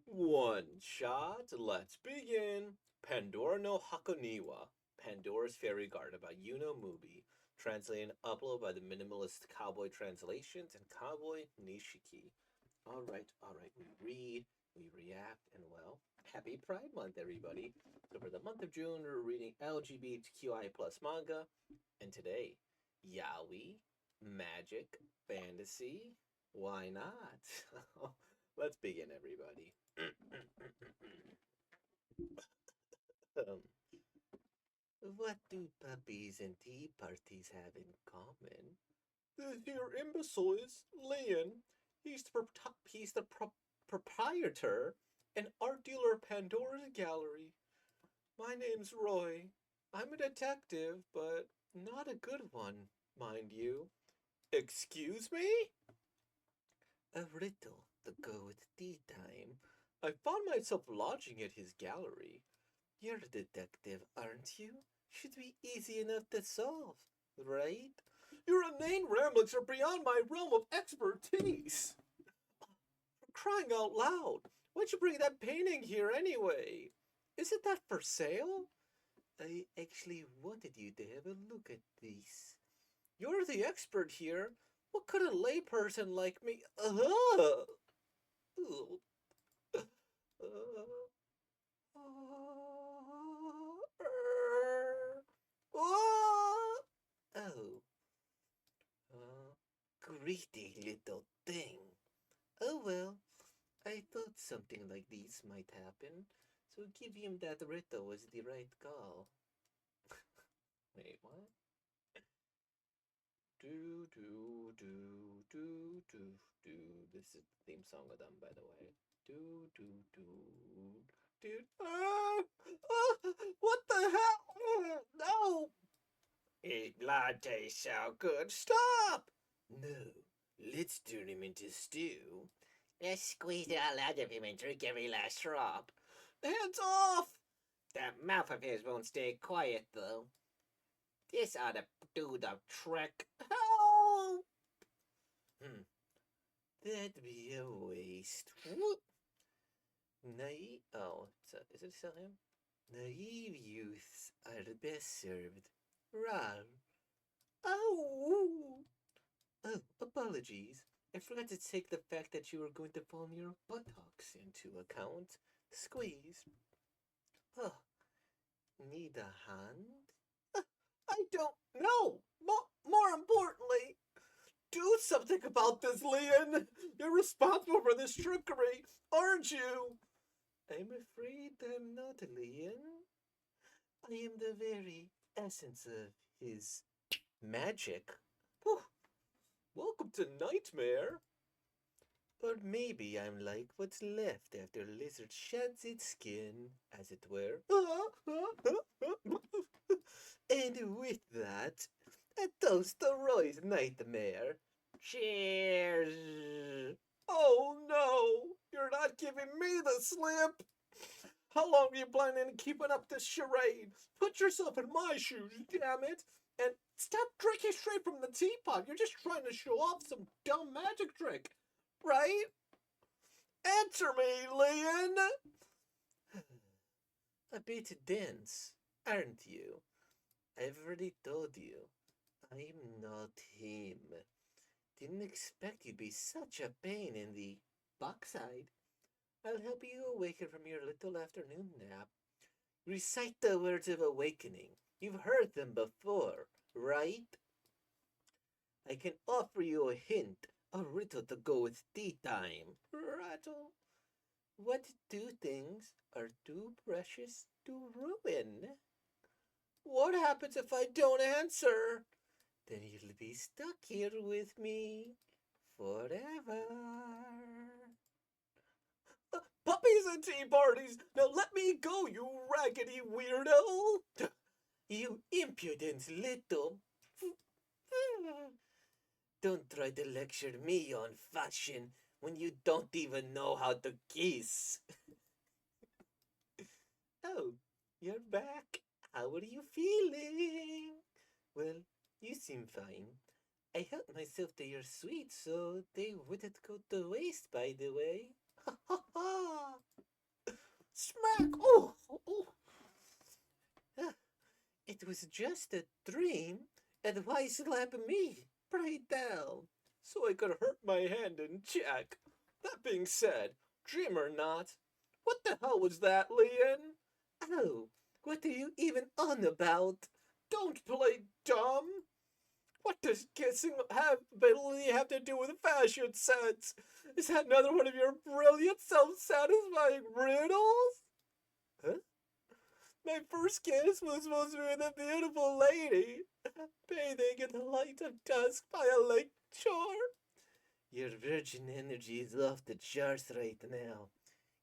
One shot, let's begin. Pandora no Hakoniwa, Pandora's Fairy Garden by Yuno Mubi. Translated and uploaded by the Minimalist Cowboy Translations and Cowboy Nishiki. Alright, we read, we react, and well, happy Pride Month, everybody. So for the month of June, we're reading LGBTQI plus manga, and today, yaoi, magic, fantasy, why not? Let's begin, everybody. um, what do puppies and tea parties have in common? Your imbecile is Leon. He's the proprietor and art dealer of Pandora's Gallery. My name's Roy. I'm a detective, but not a good one, mind you. Excuse me? A riddle to go with tea time. I found myself lodging at his gallery. You're a detective, aren't you? Should be easy enough to solve, right? Your inane ramblings are beyond my realm of expertise. For crying out loud, why'd you bring that painting here anyway? Isn't that for sale? I actually wanted you to have a look at this. You're the expert here. What could a layperson like me? Oh, greedy little thing. Oh well, I thought something like this might happen, so giving him that riddle was the right call. Wait, what? Do. This is the theme song of them, by the way. Do. Dude. What the hell? No! Eat latte so good. Stop! No, let's turn him into stew. Let's squeeze it all out of him and drink every last drop. Hands off! That mouth of his won't stay quiet, though. This ought to do the trick. Help! That'd be a waste. Whoop. Naive. Oh, is it still him? Naive youths are best served raw. Oh! Oh, apologies. I forgot to take the fact that you were going to palm your buttocks into account. Squeeze. Oh, need a hand? I don't know. More importantly, do something about this, Leon. You're responsible for this trickery, aren't you? I'm afraid I'm not, Leon. I am the very essence of his magic. Whew. Welcome to Nightmare. Or maybe I'm like what's left after a lizard sheds its skin, as it were. And with that, a toast to Roy's nightmare. Cheers! Oh no! You're not giving me the slip! How long are you planning on keeping up this charade? Put yourself in my shoes, damn it! And stop drinking straight from the teapot. You're just trying to show off some dumb magic trick, right? Answer me, Leon! A bit dense, aren't you? I've already told you. I'm not him. Didn't expect you'd be such a pain in the backside. I'll help you awaken from your little afternoon nap. Recite the words of awakening. You've heard them before, right? I can offer you a hint, a riddle to go with tea time. Rattle. What two things are too precious to ruin? What happens if I don't answer? Then you'll be stuck here with me forever. Puppies and tea parties! Now let me go, you raggedy weirdo! You impudent little. Don't try to lecture me on fashion when you don't even know how to kiss. Oh, you're back. How are you feeling? Well, you seem fine. I helped myself to your sweets so they wouldn't go to waste, by the way. Ha ha ha! Jack! Oh! Oh! Ah, it was just a dream, and why slap me? Pray tell. So I could hurt my hand and check. That being said, dream or not, what the hell was that, Leon? Oh, what are you even on about? Don't play dumb. What does kissing ability have to do with fashion sense? Is that another one of your brilliant, self-satisfying riddles? Huh? My first kiss was supposed to be with a beautiful lady, bathing in the light of dusk by a lake shore. Your virgin energy is off the charts right now.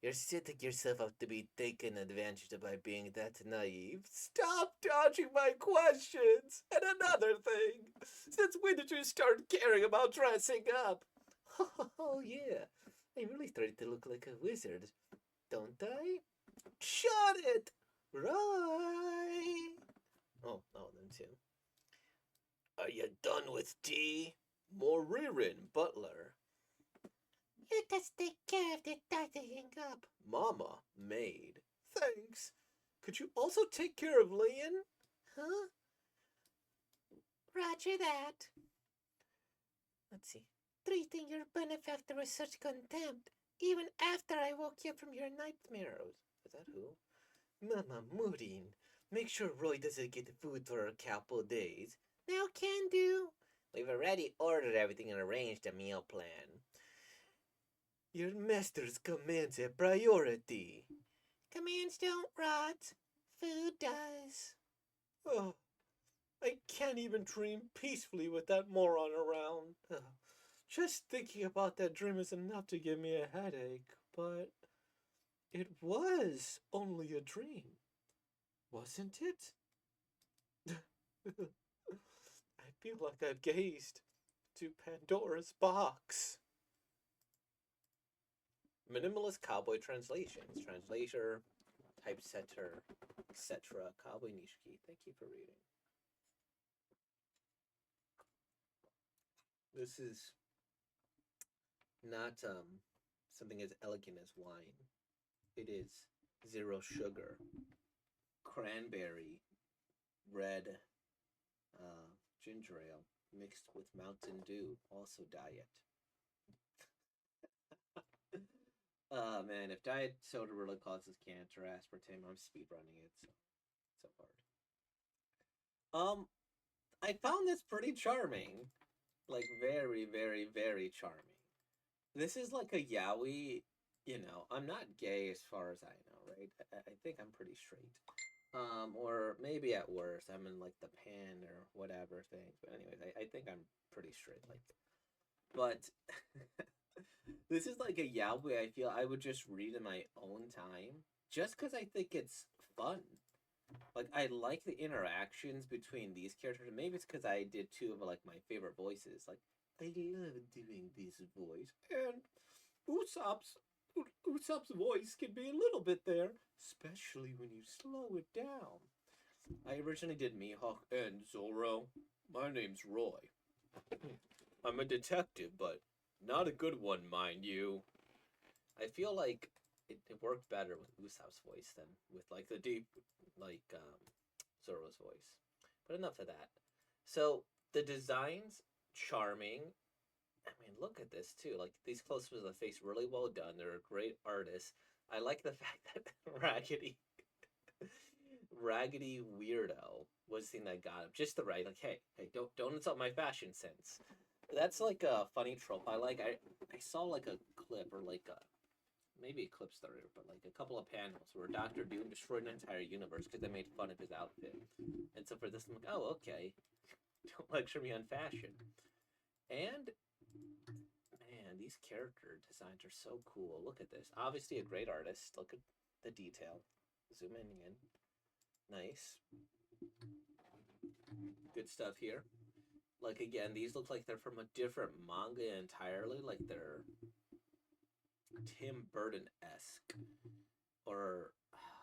You're setting yourself up to be taken advantage of by being that naive. Stop dodging my questions! And another thing, since when did you start caring about dressing up? Oh, yeah. I'm really starting to look like a wizard, don't I? Shut it! Right! Oh, them too. Are you done with tea? More rearing, butler. You just take care of the tidying up. Mama, maid. Thanks. Could you also take care of Leon? Huh? Roger that. Let's see. Treating your benefactor with such contempt, even after I woke you from your nightmares. Is that who? Mama Moodin. Make sure Roy doesn't get food for a couple days. Now can do. We've already ordered everything and arranged a meal plan. Your master's commands a priority. Commands don't rot. Food does. Oh, I can't even dream peacefully with that moron around. Just thinking about that dream is enough to give me a headache, but it was only a dream, wasn't it? I feel like I've gazed to Pandora's box. Minimalist cowboy translations. Translator, typesetter, etc. Cowboy Nishiki. Thank you for reading. This is not something as elegant as wine. It is zero sugar, cranberry, red ginger ale mixed with Mountain Dew, also diet. Man, if diet soda really causes cancer, aspartame, I'm speedrunning it, so hard. I found this pretty charming. Like, very, very, very charming. This is like a yaoi, I'm not gay as far as I know, right? I think I'm pretty straight. Or maybe at worst, I'm in like the pan or whatever things. But anyways, I think I'm pretty straight like that. But this is like a yaoi I feel I would just read in my own time. Just because I think it's fun. Like, I like the interactions between these characters. Maybe it's because I did two of like my favorite voices. Like, I love doing this voice. And Usopp's voice can be a little bit there, especially when you slow it down. I originally did Mihawk and Zoro. My name's Roy. I'm a detective, but not a good one, mind you. I feel like it worked better with Usopp's voice than with like the deep, like Zoro's voice. But enough of that. So the designs, charming. I mean, look at this too. Like, these close-ups of the face, really well done. They're a great artist. I like the fact that Raggedy Weirdo was the thing that got him just the right. Like, hey, don't insult my fashion sense. That's like a funny trope. I saw like a clip or like a maybe a clip started, but like a couple of panels where Doctor Doom destroyed an entire universe because they made fun of his outfit. And so for this, I'm like, oh, okay. Don't lecture me on fashion. And man, these character designs are so cool. Look at this. Obviously a great artist. Look at the detail. Zooming in. Nice. Good stuff here. Like, again, these look like they're from a different manga entirely. Like, they're Tim Burton-esque. Or,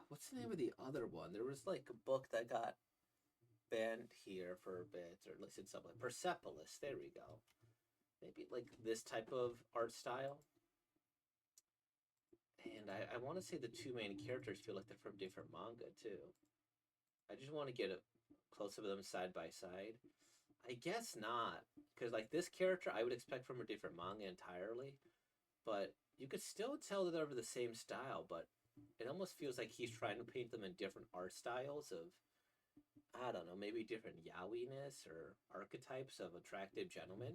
what's the name of the other one? There was, like, a book that got banned here for a bit, or at least in some, like, Persepolis. There we go. Maybe, like, this type of art style. And I want to say the two main characters feel like they're from different manga too. I just want to get a close up of them side by side. I guess not, because like this character, I would expect from a different manga entirely, but you could still tell that they're the same style. But it almost feels like he's trying to paint them in different art styles of I don't know, maybe different yawiness or archetypes of attractive gentlemen.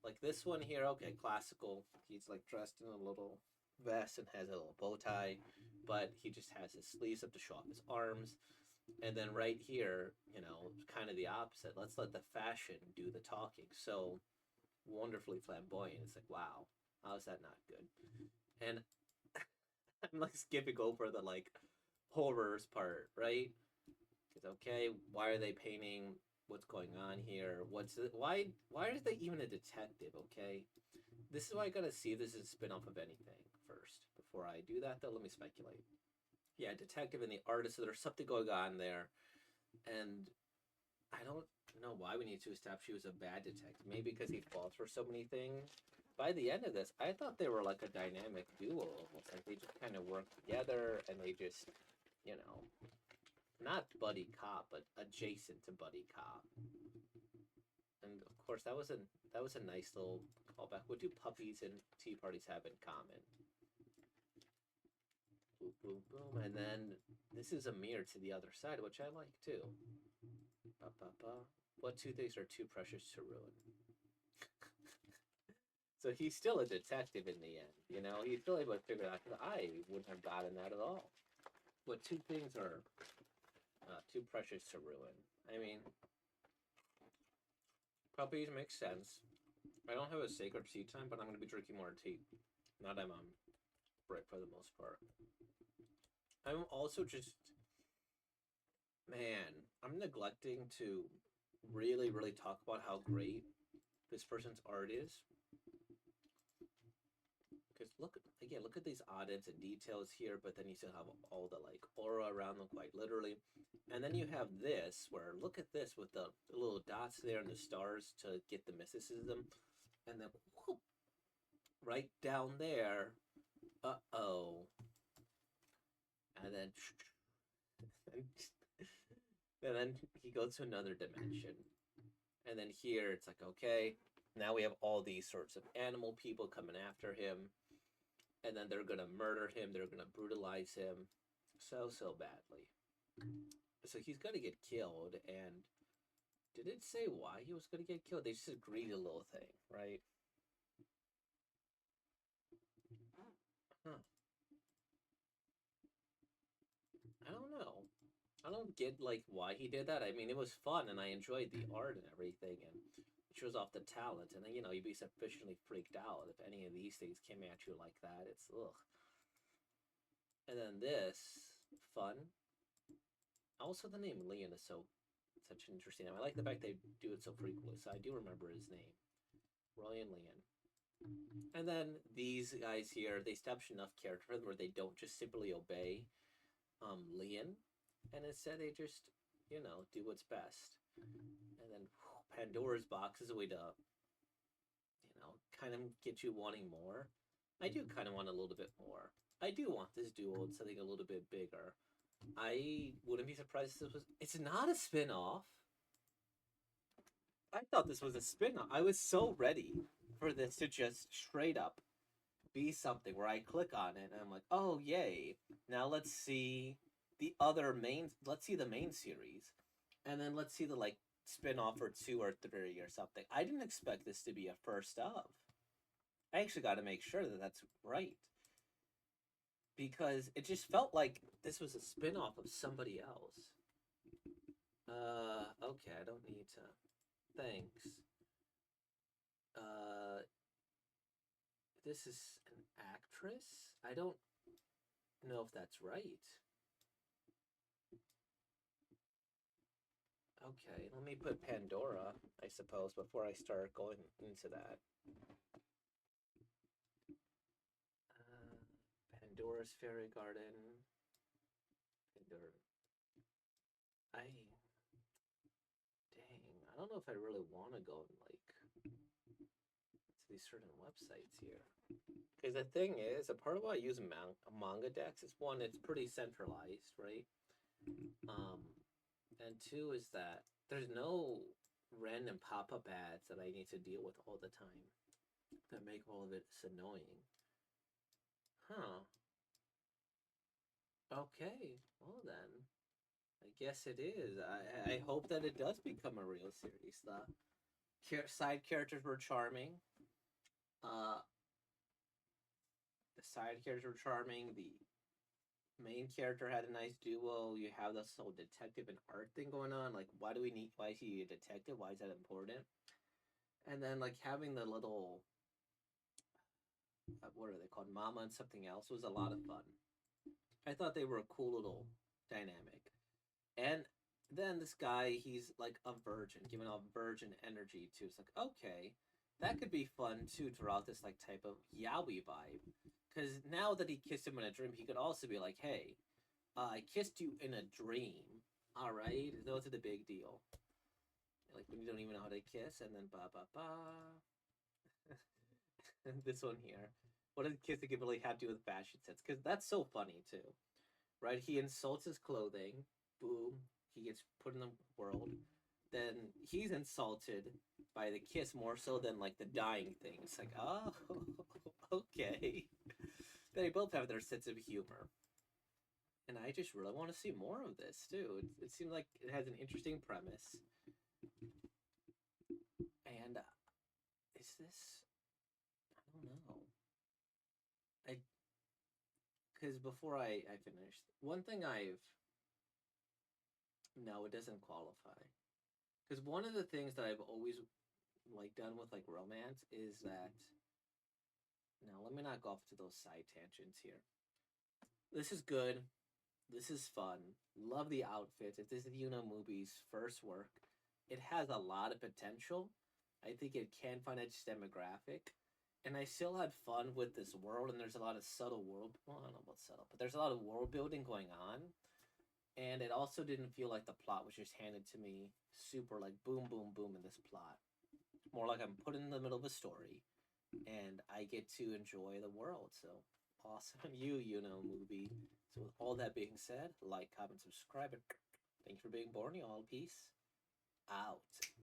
Like this one here, okay, classical. He's like dressed in a little vest and has a little bow tie, but he just has his sleeves up to show off his arms. And then right here, kind of the opposite. Let's let the fashion do the talking. So wonderfully flamboyant. It's like, wow, how's that not good? And I'm like skipping over the like horrors part, right? Because okay, why are they painting? What's going on here? What's it? Why are they even a detective? Okay, this is why I gotta see if this is a spin-off of anything first. Before I do that, though, let me speculate. Yeah, detective and the artist. So there's something going on there, and I don't know why we need to establish he was a bad detective. Maybe because he falls for so many things. By the end of this, I thought they were like a dynamic duo, almost like they just kind of work together and they just, you know, not buddy cop, but adjacent to buddy cop. And of course, that was a nice little callback. What do puppies and tea parties have in common? Boom, boom, boom, and then this is a mirror to the other side, which I like too. Ba, ba, ba. What two things are too precious to ruin? So he's still a detective in the end, He's still able to figure out. I wouldn't have gotten that at all. What two things are too precious to ruin? I mean, puppies make sense. I don't have a sacred tea time, but I'm going to be drinking more tea. Not I'm on break for the most part. I'm also just, man, I'm neglecting to really, really talk about how great this person's art is. Because look at these odd ends and details here, but then you still have all the like aura around them, quite literally. And then you have this, where look at this with the little dots there and the stars to get the mysticism, and then whoop, right down there, and then and then he goes to another dimension, and then here it's like okay, now we have all these sorts of animal people coming after him, and then they're gonna murder him, they're gonna brutalize him so badly. So he's gonna get killed, and did it say why he was gonna get killed? They just agreed a little thing, right? Huh. I don't know. I don't get like why he did that. I mean, it was fun and I enjoyed the art and everything, and it shows off the talent. And then you'd be sufficiently freaked out if any of these things came at you like that. It's ugh. And then this fun. Also, the name Leon is such an interesting name. I like the fact they do it so frequently. So I do remember his name, Ryan Leon. And then these guys here, they establish enough character for them where they don't just simply obey Leon, and instead they just do what's best. And then Pandora's box is a way to kind of get you wanting more. I do kind of want a little bit more. I do want this duel and something a little bit bigger. I wouldn't be surprised if this was. It's not a spin off. I thought this was a spin off. I was so ready for this to just straight up be something where I click on it and I'm like, oh yay! Now let's see let's see the main series, and then let's see the like spin off or two or three or something. I didn't expect this to be a first of. I actually got to make sure that that's right, because it just felt like this was a spin off of somebody else. Okay, I don't need to. Thanks. This is an actress? I don't know if that's right. Okay, let me put Pandora, I suppose, before I start going into that. Pandora's Fairy Garden. Pandora. Dang, I don't know if I really want to go and like. these certain websites here. Because the thing is, a part of why I use manga decks is one, it's pretty centralized, right? Um, and two is that there's no random pop up ads that I need to deal with all the time that make all of it annoying. Huh. Okay. Well then, I guess it is. I hope that it does become a real series. The side characters were charming. Uh, the side characters were charming. The main character had a nice duo. You have this whole detective and art thing going on. Like, why do we need? Why is he a detective? Why is that important? And then like having the little what are they called, Mama and something else was a lot of fun. I thought they were a cool little dynamic. And then this guy, he's like a virgin, giving off virgin energy too. It's like, okay, that could be fun too throughout this like type of yaoi vibe. Because now that he kissed him in a dream, he could also be like, hey, I kissed you in a dream. All right, those are the big deal. Like when you don't even know how to kiss, and then ba ba ba. And this one here. What does kissing really have to do with fashion sense? Because that's so funny too, right? He insults his clothing. Boom. He gets put in the world. Then he's insulted by the kiss more so than like the dying thing. It's like, oh, okay. They both have their sense of humor. And I just really want to see more of this too. It seems like it has an interesting premise. And is this? I don't know. I because before I finish, one thing I've no, it doesn't qualify. Because one of the things that I've always like done with like romance is that now let me not go off to those side tangents here. This is good. This is fun. Love the outfits. If this is movie's first work, it has a lot of potential. I think it can find its demographic. And I still had fun with this world, and there's a lot of subtle world. Well, I don't know about subtle, but there's a lot of world building going on. And it also didn't feel like the plot was just handed to me super like boom, boom, boom in this plot. More like I'm put in the middle of a story, and I get to enjoy the world. So awesome, movie. So with all that being said, like, comment, subscribe, and thank you for being born, y'all. Peace out.